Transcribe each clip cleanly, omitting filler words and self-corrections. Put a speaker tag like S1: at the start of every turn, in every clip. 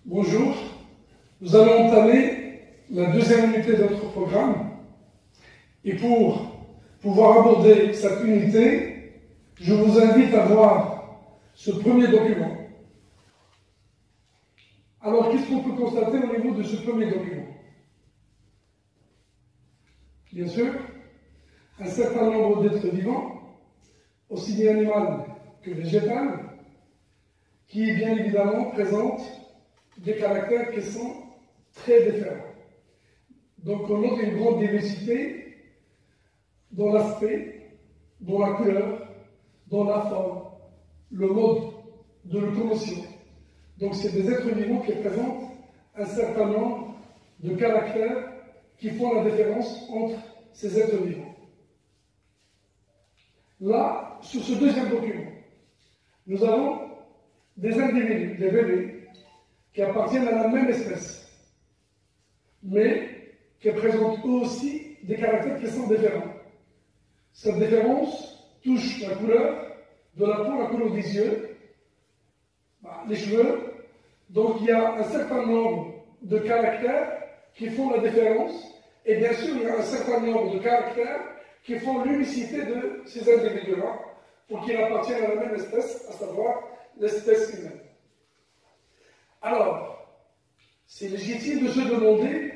S1: Bonjour, nous allons entamer la deuxième unité de notre programme et pour pouvoir aborder cette unité, je vous invite à voir ce premier document. Alors, qu'est-ce qu'on peut constater au niveau de ce premier document? Bien sûr, un certain nombre d'êtres vivants, aussi bien animal que végétal, qui bien évidemment présentent des caractères qui sont très différents. Donc on note une grande diversité dans l'aspect, dans la couleur, dans la forme, le mode de locomotion. Donc c'est des êtres vivants qui présentent un certain nombre de caractères qui font la différence entre ces êtres vivants. Là, sur ce deuxième document, nous avons des individus, des bébés, qui appartiennent à la même espèce, mais qui présentent eux aussi des caractères qui sont différents. Cette différence touche la couleur de la peau, la couleur des yeux, les cheveux. Donc il y a un certain nombre de caractères qui font la différence, et bien sûr il y a un certain nombre de caractères qui font l'unicité de ces individus-là pour qu'ils appartiennent à la même espèce, à savoir l'espèce humaine. Alors, c'est légitime de se demander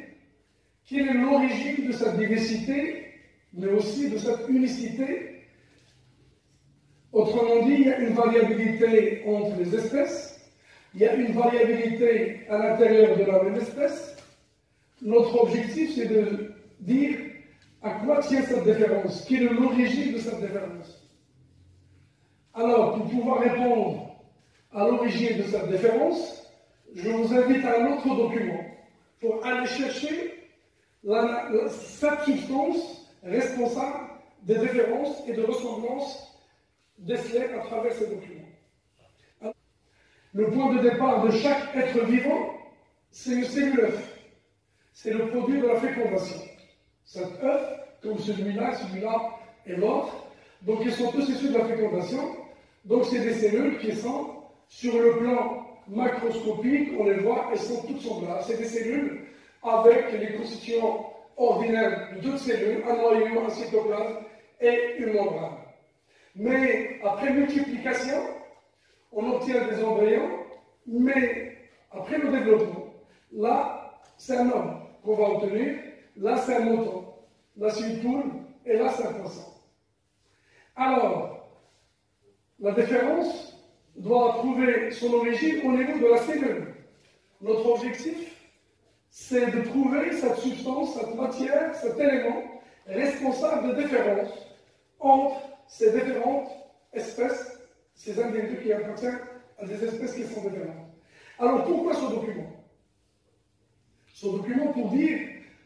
S1: quelle est l'origine de cette diversité, mais aussi de cette unicité. Autrement dit, il y a une variabilité entre les espèces, il y a une variabilité à l'intérieur de la même espèce. Notre objectif, c'est de dire à quoi tient cette différence, quelle est l'origine de cette différence. Alors, pour pouvoir répondre à l'origine de cette différence, je vous invite à un autre document pour aller chercher cette substance responsable des différences et de ressemblances décelées à travers ces documents. Le point de départ de chaque être vivant, c'est une cellule œuf. C'est le produit de la fécondation. Cet œuf, comme celui-là et l'autre, donc ils sont tous issus de la fécondation. Donc c'est des cellules qui sont sur le plan macroscopique, on les voit, elles sont toutes semblables. C'est des cellules avec les constituants ordinaires de toutes cellules, un noyau, un cytoplasme et une membrane. Mais après multiplication, on obtient des embryons, mais après le développement, là, c'est un homme qu'on va obtenir, là, c'est un mouton, là, c'est une poule, et là, c'est un poisson. Alors, la différence doit trouver son origine au niveau de la cellule. Notre objectif, c'est de trouver cette substance, cette matière, cet élément responsable de différence entre ces différentes espèces, ces individus qui appartiennent à des espèces qui sont différentes. Alors pourquoi ce document? Ce document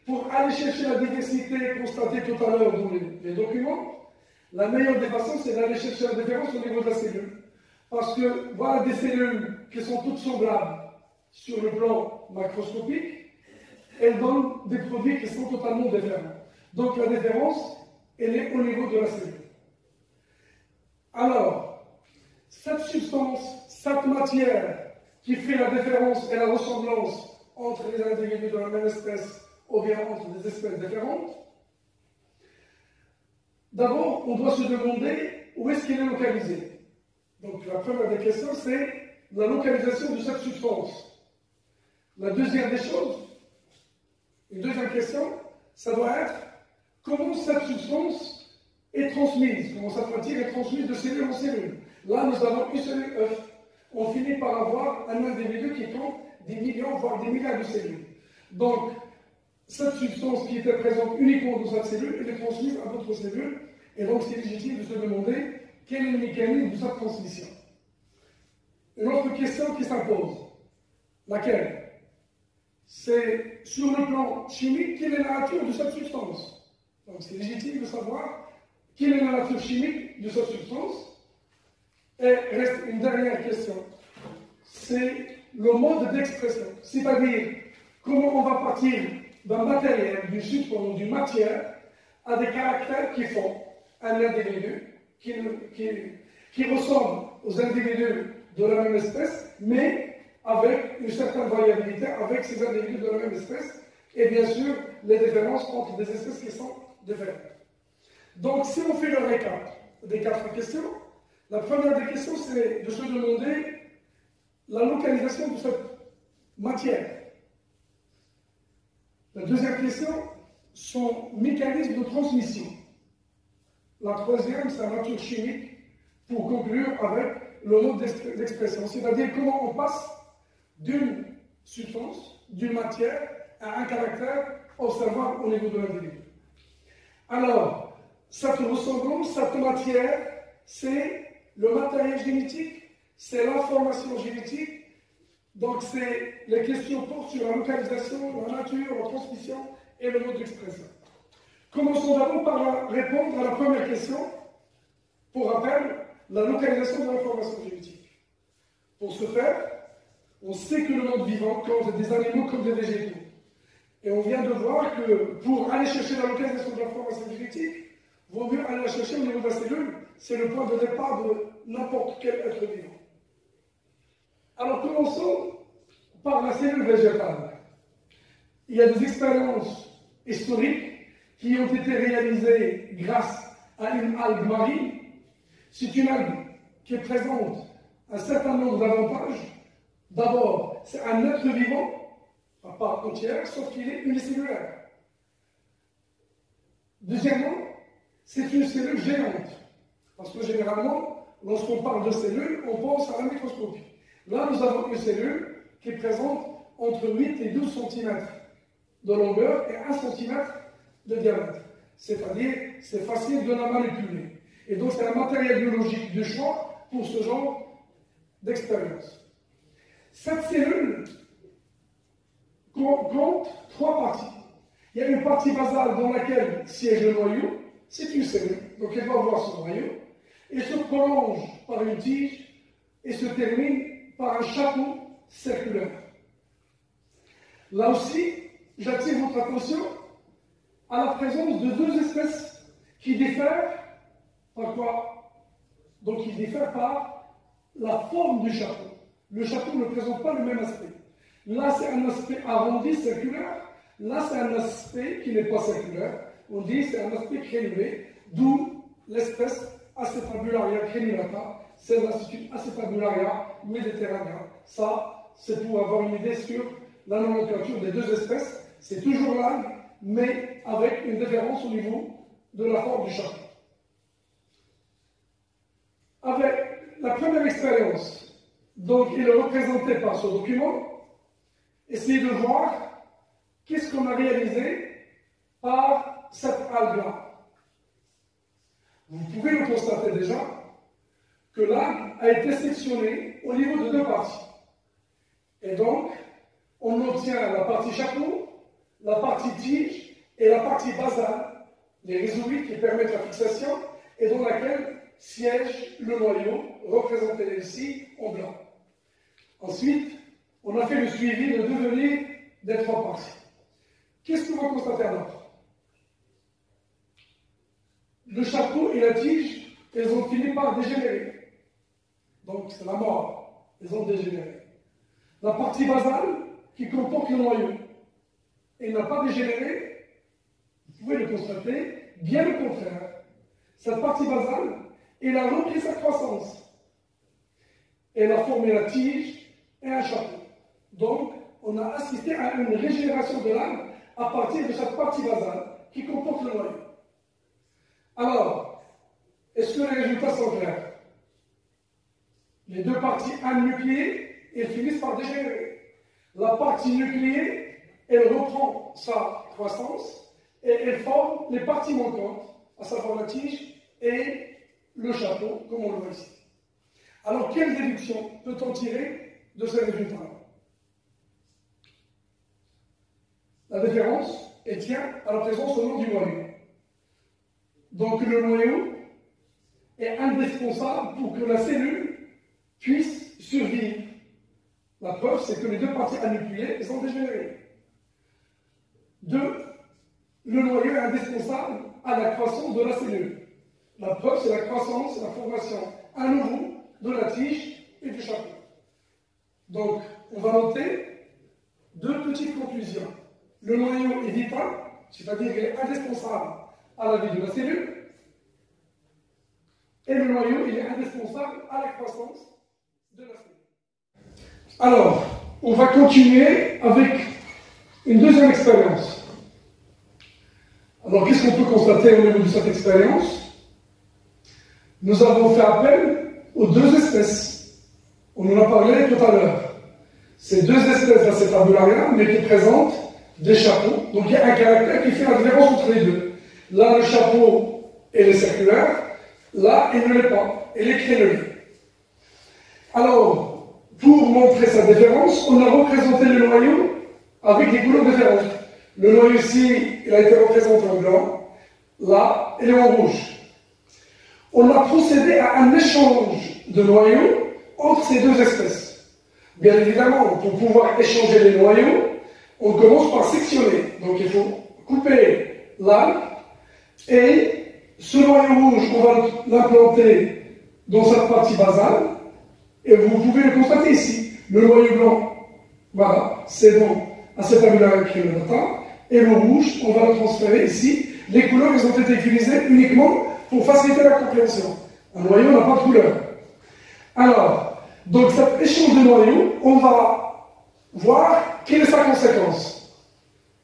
S1: pour aller chercher la diversité constatée tout à l'heure dans les documents, la meilleure des façons, c'est d'aller chercher la différence au niveau de la cellule. Parce que voilà des cellules qui sont toutes semblables sur le plan macroscopique, elles donnent des produits qui sont totalement différents. Donc la différence, elle est au niveau de la cellule. Alors, cette substance, cette matière qui fait la différence et la ressemblance entre les individus de la même espèce ou bien entre des espèces différentes, d'abord, on doit se demander où est-ce qu'elle est localisée. Donc la première des questions, c'est la localisation de cette substance. La deuxième des choses, une deuxième question, ça doit être comment cette substance est transmise, comment cette matière est transmise de cellule en cellule. Là, nous avons une cellule œuf. On finit par avoir un individu qui compte des millions, voire des milliards de cellules. Donc, cette substance qui était présente uniquement dans cette cellule, elle est transmise à d'autres cellules, et donc c'est légitime de se demander quel est le mécanisme de sa transmission. Une autre question qui s'impose, laquelle? C'est sur le plan chimique, quelle est la nature de cette substance? Donc c'est légitime de savoir quelle est la nature chimique de cette substance. Et reste une dernière question, c'est le mode d'expression, c'est-à-dire comment on va partir d'un matériel, d'une substance, d'une matière, à des caractères qui font un individu qui ressemble aux individus de la même espèce, mais avec une certaine variabilité, avec ces individus de la même espèce, et bien sûr, les différences entre des espèces qui sont différentes. Donc, si on fait le récap des 4 questions, la première des questions, c'est de se demander la localisation de cette matière. La deuxième question, son mécanisme de transmission. La troisième, c'est la nature chimique, pour conclure avec le mode d'expression, c'est-à-dire comment on passe d'une substance, d'une matière, à un caractère observable au niveau de l'individu. Alors, cette ressemblance, cette matière, c'est le matériel génétique, c'est l'information génétique, donc c'est les questions portent sur la localisation, la nature, la transmission et le mode d'expression. Commençons d'abord par répondre à la première question. Pour rappel, la localisation de l'information génétique. Pour ce faire, on sait que le monde vivant compte des animaux comme des végétaux. Et on vient de voir que pour aller chercher la localisation de l'information génétique, il vaut mieux aller la chercher au niveau de la cellule. C'est le point de départ de n'importe quel être vivant. Alors commençons par la cellule végétale. Il y a des expériences historiques qui ont été réalisées grâce à une algue marine. C'est une algue qui présente un certain nombre d'avantages. D'abord, c'est un être vivant à part entière, sauf qu'il est unicellulaire. Deuxièmement, c'est une cellule géante. Parce que généralement, lorsqu'on parle de cellules, on pense à la microscopie. Là, nous avons une cellule qui présente entre 8 et 12 cm de longueur et 1 cm de diamètre. C'est-à-dire, c'est facile de la manipuler. Et donc, c'est un matériel biologique de choix pour ce genre d'expérience. Cette cellule compte 3 parties. Il y a une partie basale dans laquelle siège le noyau. C'est une cellule, donc elle va avoir son noyau. Et se prolonge par une tige et se termine par un chapeau circulaire. Là aussi, j'attire votre attention à la présence de 2 espèces qui diffèrent par quoi? Donc, ils diffèrent par la forme du chapeau. Le chapeau ne présente pas le même aspect. Là, c'est un aspect arrondi, circulaire. Là, c'est un aspect qui n'est pas circulaire. On dit c'est un aspect crénulé, d'où l'espèce Acetabularia crenulata. C'est l'institut Acetabularia mediterranea. Ça, c'est pour avoir une idée sur la nomenclature des 2 espèces. C'est toujours l'algue, mais avec une différence au niveau de la forme du chapeau. Avec la première expérience, donc il est représenté par ce document, essayez de voir qu'est-ce qu'on a réalisé par cette algue-là. Vous pouvez le constater déjà que l'algue a été sectionnée au niveau de 2 parties. Et donc, on obtient la partie chapeau, la partie tige et la partie basale, les rhizoïdes qui permettent la fixation et dans laquelle siège le noyau, représenté ici en blanc. Ensuite, on a fait le suivi de devenir des 3 parties. Qu'est-ce que vous constatez alors? Le chapeau et la tige, elles ont fini par dégénérer. Donc c'est la mort. Elles ont dégénéré. La partie basale, qui comporte le noyau, elle n'a pas dégénéré. Vous pouvez le constater, bien le contraire. Cette partie basale, elle a repris sa croissance. Elle a formé la tige et un chapeau. Donc, on a assisté à une régénération de l'algue à partir de cette partie basale qui comporte le noyau. Alors, est-ce que les résultats sont clairs? Les 2 parties anucléées, elles finissent par dégénérer. La partie nucléée, elle reprend sa croissance et elle forme les parties manquantes, à savoir la tige et le chapeau, comme on le voit ici. Alors, quelle déduction peut-on tirer de ces résultats-là? La différence, elle tient à la présence au nom du noyau. Donc, le noyau est indispensable pour que la cellule puisse survivre. La preuve, c'est que les 2 parties anucléées sont dégénérées. 2. Le noyau est indispensable à la croissance de la cellule. La preuve, c'est la croissance, la formation à nouveau de la tige et du chapeau. Donc, on va noter deux petites conclusions. Le noyau est vital, c'est-à-dire qu'il est indispensable à la vie de la cellule, et le noyau il est indispensable à la croissance de la cellule. Alors, on va continuer avec une deuxième expérience. Alors, qu'est-ce qu'on peut constater au niveau de cette expérience? Nous avons fait appel aux deux espèces. On en a parlé tout à l'heure. Ces deux espèces d'Acetabularia, mais qui présentent des chapeaux. Donc, il y a un caractère qui fait la différence entre les deux. Là, le chapeau, elle est circulaire. Là, il ne l'est pas. Elle est crénelée. Alors, pour montrer sa différence, on a représenté le noyau avec des couleurs différentes. Le noyau ici, il a été représenté en blanc. Là, il est en rouge. On a procédé à un échange de noyaux entre ces deux espèces. Bien évidemment, pour pouvoir échanger les noyaux, on commence par sectionner. Donc il faut couper l'âme et ce noyau rouge, on va l'implanter dans cette partie basale et vous pouvez le constater ici. Le noyau blanc, voilà, c'est bon, Acetabularia creolata, et le rouge, on va le transférer ici. Les couleurs, elles ont été utilisées uniquement pour faciliter la compréhension. Un noyau n'a pas de couleur. Alors, donc cet échange de noyaux, on va voir quelle est sa conséquence.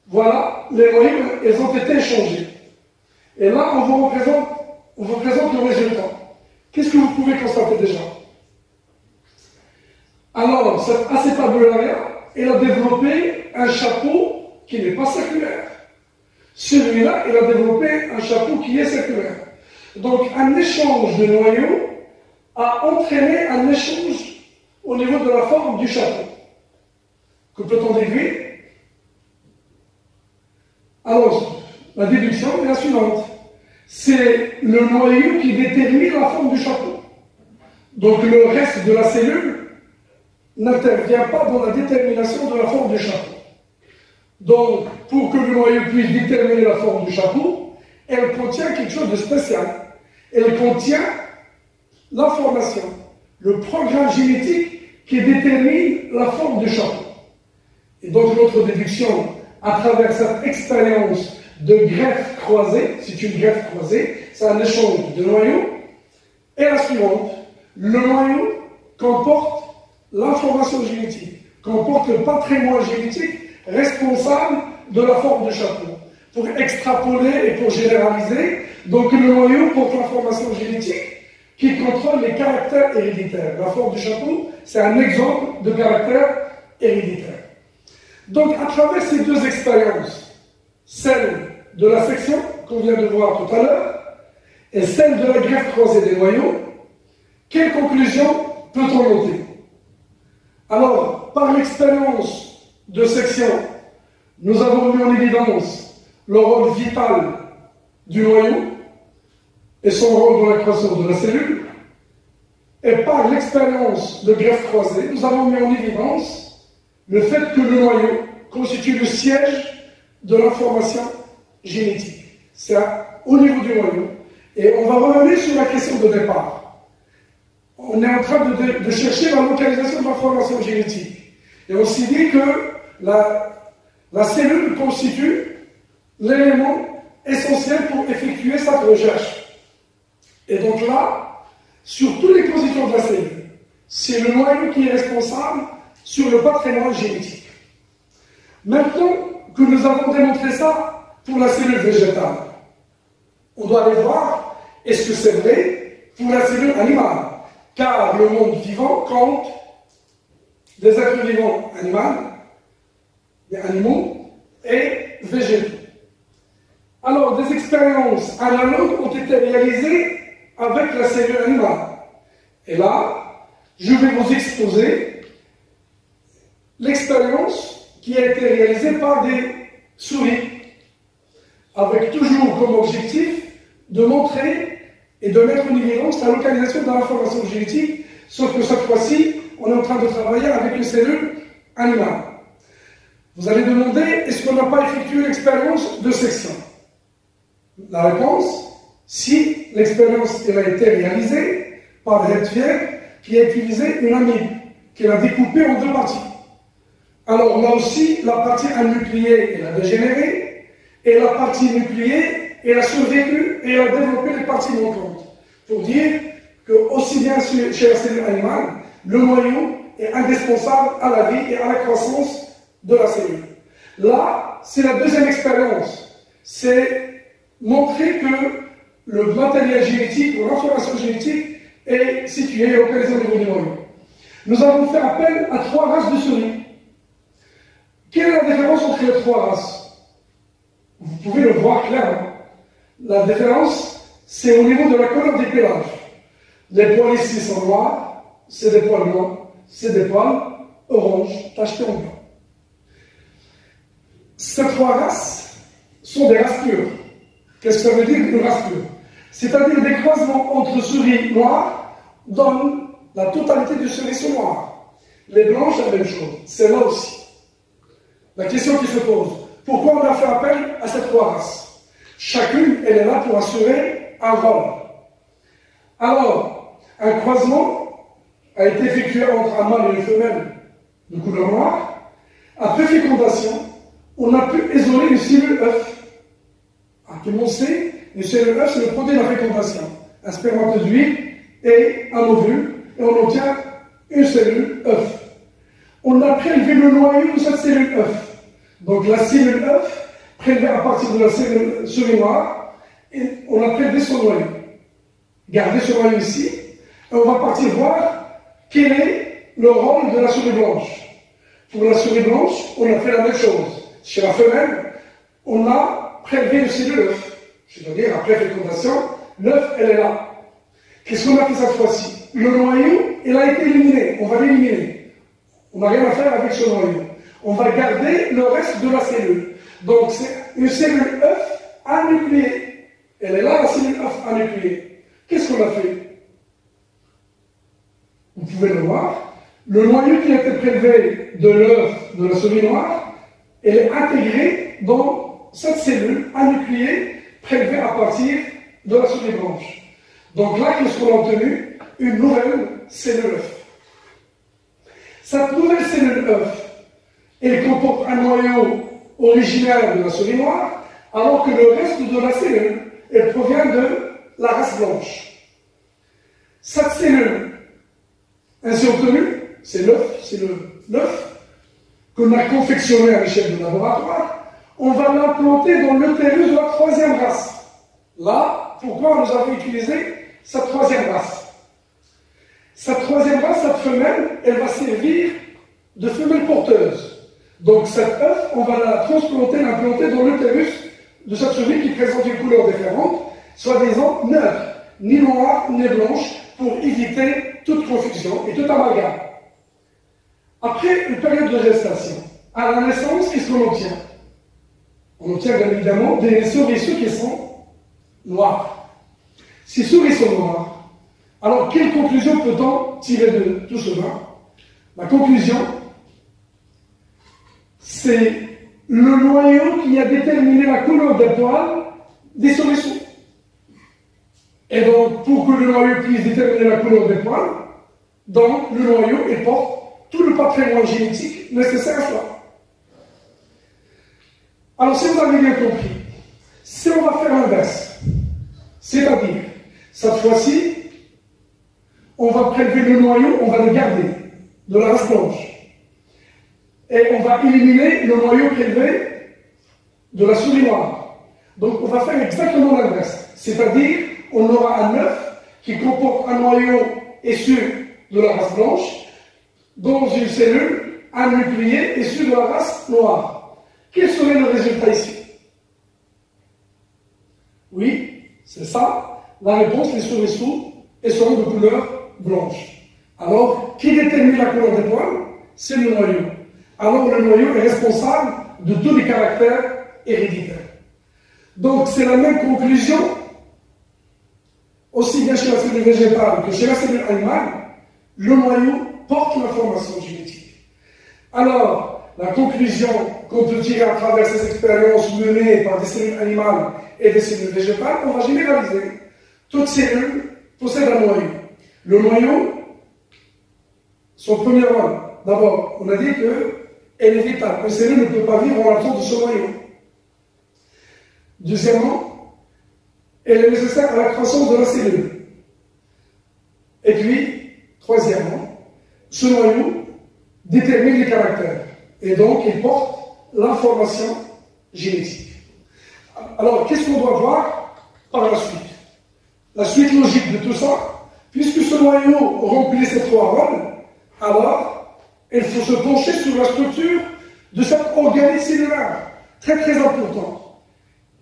S1: Voilà, les noyaux, ils ont été échangés. Et là, on vous présente le résultat. Qu'est-ce que vous pouvez constater déjà? Alors, cette Acetabularia, elle a développé un chapeau qui n'est pas circulaire. Celui-là, il a développé un chapeau qui est circulaire. Donc, un échange de noyaux a entraîné un échange au niveau de la forme du chapeau. Que peut-on déduire? Alors, la déduction est la suivante. C'est le noyau qui détermine la forme du chapeau. Donc, le reste de la cellule n'intervient pas dans la détermination de la forme du chapeau. Donc, pour que le noyau puisse déterminer la forme du chapeau, elle contient quelque chose de spécial. Elle contient l'information, le programme génétique qui détermine la forme du chapeau. Et donc, notre déduction, à travers cette expérience de greffe croisée, c'est une greffe croisée, c'est un échange de noyaux, est la suivante. Le noyau comporte l'information génétique, comporte le patrimoine génétique responsable de la forme du chapeau. Pour extrapoler et pour généraliser, donc le noyau porte l'information génétique qui contrôle les caractères héréditaires. La forme du chapeau, c'est un exemple de caractère héréditaire. Donc, à travers ces deux expériences, celle de la section qu'on vient de voir tout à l'heure et celle de la greffe croisée des noyaux, quelle conclusion peut-on noter? Alors, par l'expérience de section, nous avons mis en évidence le rôle vital du noyau et son rôle dans la croissance de la cellule. Et par l'expérience de greffe croisée, nous avons mis en évidence le fait que le noyau constitue le siège de l'information génétique. C'est au niveau du noyau. Et on va revenir sur la question de départ. On est en train de chercher la localisation de l'information génétique. Et on s'est dit que la cellule constitue l'élément essentiel pour effectuer cette recherche. Et donc là, sur toutes les positions de la cellule, c'est le noyau qui est responsable sur le patrimoine génétique. Maintenant que nous avons démontré ça pour la cellule végétale, on doit aller voir, est-ce que c'est vrai pour la cellule animale? Car le monde vivant compte des êtres vivants animaux et végétaux. Alors, des expériences analogues ont été réalisées avec la cellule animale. Et là, je vais vous exposer l'expérience qui a été réalisée par des souris, avec toujours comme objectif de montrer et de mettre en évidence la localisation de l'information génétique, sauf que cette fois-ci, on est en train de travailler avec une cellule animale. Vous allez demander, est-ce qu'on n'a pas effectué l'expérience de section? La réponse, si l'expérience a été réalisée par Redfield, qui a utilisé une amibe, qu'il a découpée en deux parties. Alors là aussi, la partie anucléée, elle a dégénéré, et la partie nucléée, elle a survécu et elle a développé les parties manquantes. Pour dire que aussi bien chez la cellule animale, le noyau est indispensable à la vie et à la croissance de la cellule. Là, c'est la deuxième expérience. C'est montrer que le matériel génétique ou l'information génétique est située et localisée au niveau du noyau. Nous avons fait appel à 3 races de souris. Quelle est la différence entre les 3 races? Vous pouvez le voir clairement. La différence, c'est au niveau de la couleur des pélages. Les poils ici sont noirs, c'est des poils blancs, c'est des poils orange, tachetés en blanc. Ces 3 races sont des races pures. Qu'est-ce que ça veut dire une race pure? C'est-à-dire des croisements entre souris noires donnent la totalité du cerise noir. Les blanches, la même chose. C'est là aussi. La question qui se pose, pourquoi on a fait appel à ces 3 races? Chacune, elle est là pour assurer un rôle. Alors, un croisement a été effectué entre un mâle et une femelle de couleur noire. Après fécondation, on a pu isoler une cellule œuf. Tout le monde sait, une cellule œuf, c'est le produit de la fécondation. Un spermatozoïde et un ovule, et on obtient une cellule œuf. On a prélevé le noyau de cette cellule œuf. Donc la cellule œuf, prélevée à partir de la cellule souris noire, et on a prélevé son noyau. Gardez ce noyau ici, et on va partir voir quel est le rôle de la souris blanche. Pour la souris blanche, on a fait la même chose. Chez la femelle, on a prélevé une cellule œuf. C'est-à-dire, après fécondation, l'œuf, elle est là. Qu'est-ce qu'on a fait cette fois-ci? Le noyau, il a été éliminé. On va l'éliminer. On n'a rien à faire avec ce noyau. On va garder le reste de la cellule. Donc, c'est une cellule œuf anucléée. Elle est là, la cellule œuf anucléée. Qu'est-ce qu'on a fait? Vous pouvez le voir. Le noyau qui a été prélevé de l'œuf de la souris noire, elle est intégrée dans cette cellule anucléée prélevée à partir de la souris blanche. Donc là, qu'est-ce qu'on a obtenu? Une nouvelle cellule œuf. Cette nouvelle cellule œuf, elle comporte un noyau originaire de la souris noire, alors que le reste de la cellule, elle provient de la race blanche. Cette cellule ainsi obtenue, c'est l'œuf qu'on a confectionné à l'échelle du laboratoire, on va l'implanter dans l'utérus de la 3e race. Là, pourquoi nous avons utilisé cette 3e race? Cette 3e race, cette femelle, elle va servir de femelle porteuse. Donc cet œuf, on va la transplanter, l'implanter dans l'utérus de cette souris qui présente une couleur différente, soi-disant neutre, ni noire ni blanche, pour éviter toute confusion et tout amalgame. Après une période de gestation, à la naissance, qu'est-ce qu'on obtient? On obtient bien évidemment des souriceaux qui sont noirs. Ces souriceaux noirs, alors quelle conclusion peut-on tirer de tout cela? La conclusion, c'est le noyau qui a déterminé la couleur des poils des souriceaux. Et donc, pour que le noyau puisse déterminer la couleur des poils, donc le noyau il porte tout le patrimoine génétique nécessaire à cela. Alors, si vous avez bien compris, si on va faire l'inverse, c'est-à-dire, cette fois-ci, on va prélever le noyau, on va le garder de la race blanche. Et on va éliminer le noyau prélevé de la souris noire. Donc, on va faire exactement l'inverse. C'est-à-dire, on aura un œuf qui comporte un noyau issu de la race blanche dans une cellule, un nucléé issu de la race noire. Quel serait le résultat ici? Oui, c'est ça. La réponse, les souriceaux, elles seront de couleur blanche. Alors, qui détermine la couleur des poils? C'est le noyau. Alors, le noyau est responsable de tous les caractères héréditaires. Donc, c'est la même conclusion, aussi bien chez la cellule végétale que chez la cellule animale, le noyau porte l'information génétique. Alors, la conclusion qu'on peut tirer à travers ces expériences menées par des cellules animales et des cellules végétales, on va généraliser. Toute cellule possède un noyau. Le noyau, son premier rôle, d'abord, on a dit elle est vitale. Une cellule ne peut pas vivre en l'absence de ce noyau. Deuxièmement, elle est nécessaire à la croissance de la cellule. Et puis, troisièmement, ce noyau détermine les caractères. Et donc, il porte l'information génétique. Alors, qu'est-ce qu'on doit voir par la suite? La suite logique de tout ça, puisque ce noyau remplit ces trois rôles, alors, il faut se pencher sur la structure de cet organe cellulaire, très très important.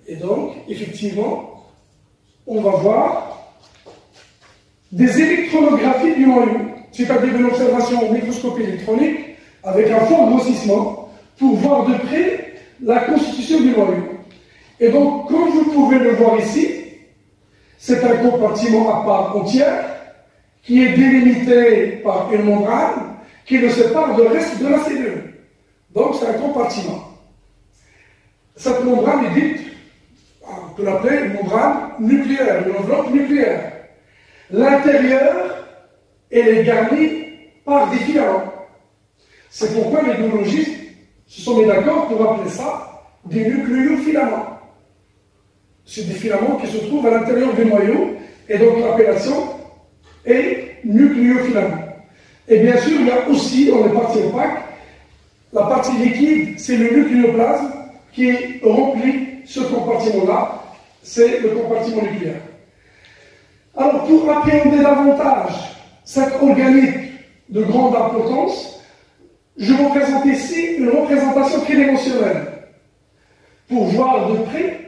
S1: Et donc, effectivement, on va voir des électronographies du noyau, c'est-à-dire une observation en microscopie électronique avec un fort grossissement pour voir de près la constitution du noyau. Et donc, comme vous pouvez le voir ici, c'est un compartiment à part entière qui est délimité par une membrane qui le sépare du reste de la cellule. Donc, c'est un compartiment. Cette membrane est dite, on peut l'appeler une membrane nucléaire, une enveloppe nucléaire. L'intérieur, elle est garnie par des filaments. C'est pourquoi les biologistes se sont mis d'accord pour appeler ça des nucléofilaments. C'est des filaments qui se trouvent à l'intérieur du noyau, et donc l'appellation est nucléofilament. Et bien sûr, il y a aussi dans les parties opaques, la partie liquide, c'est le nucléoplasme qui remplit ce compartiment-là, c'est le compartiment nucléaire. Alors, pour appréhender davantage cet organique de grande importance, je vous présente ici une représentation tridimensionnelle pour voir de près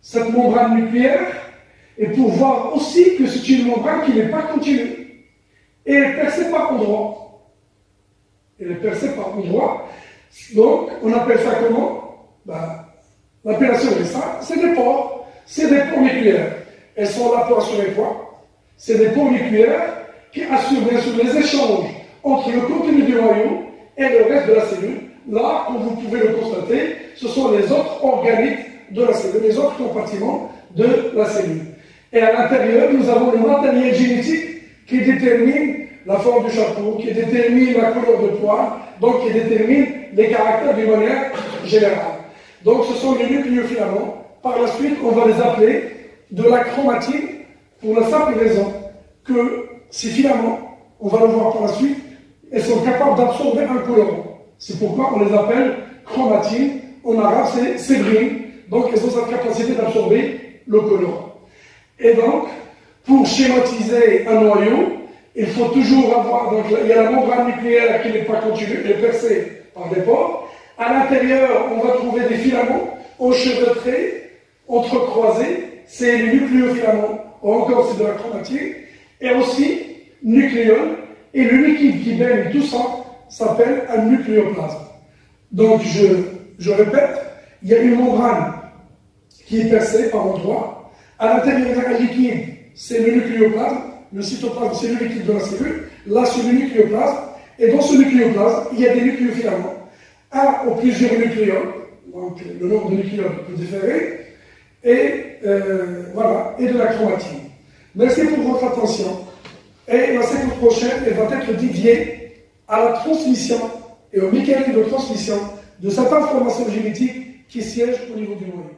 S1: cette membrane nucléaire et pour voir aussi que c'est une membrane qui n'est pas continue. Et elle est percée par endroits. Elle est percée par endroits. Donc, on appelle ça comment? L'appellation de ça, c'est des pores. C'est des pores nucléaires. Elles sont là pour assurer quoi? C'est des pores nucléaires qui assurent bien sûr les échanges entre le contenu du noyau et le reste de la cellule. Là, comme vous pouvez le constater, ce sont les autres organiques de la cellule, les autres compartiments de la cellule. Et à l'intérieur, nous avons le matériel génétique qui détermine la forme du chapeau, qui détermine la couleur de poil, donc qui détermine les caractères d'une manière générale. Donc ce sont les nucléofilaments. Par la suite, on va les appeler de la chromatine pour la simple raison que ces filaments, on va le voir par la suite, elles sont capables d'absorber un colorant. C'est pourquoi on les appelle chromatine. En arabe, c'est sébrine. Donc, elles ont cette capacité d'absorber le colorant. Et donc, pour schématiser un noyau, il faut toujours avoir, donc il y a la membrane nucléaire qui n'est pas continue, elle est percée par des pores. À l'intérieur, on va trouver des filaments enchevêtrés, entrecroisés, c'est les nucléofilaments, ou encore c'est de la chromatine, et aussi nucléole, et le liquide qui baigne tout ça s'appelle un nucléoplasme. Donc, je répète, il y a une membrane qui est percée par endroits. À l'intérieur, il y a un liquide, c'est le nucléoplasme. Le cytoplasme, c'est le liquide de la cellule. Là, c'est le nucléoplasme. Et dans ce nucléoplasme, il y a des nucléofilaments. Un ou plusieurs nucléoles. Donc, le nombre de nucléoles peut différer. Et voilà, et de la chromatine. Merci pour votre attention. Et la séquence prochaine, elle va être dédiée à la transmission et au mécanisme de transmission de cette information génétique qui siège au niveau du noyau.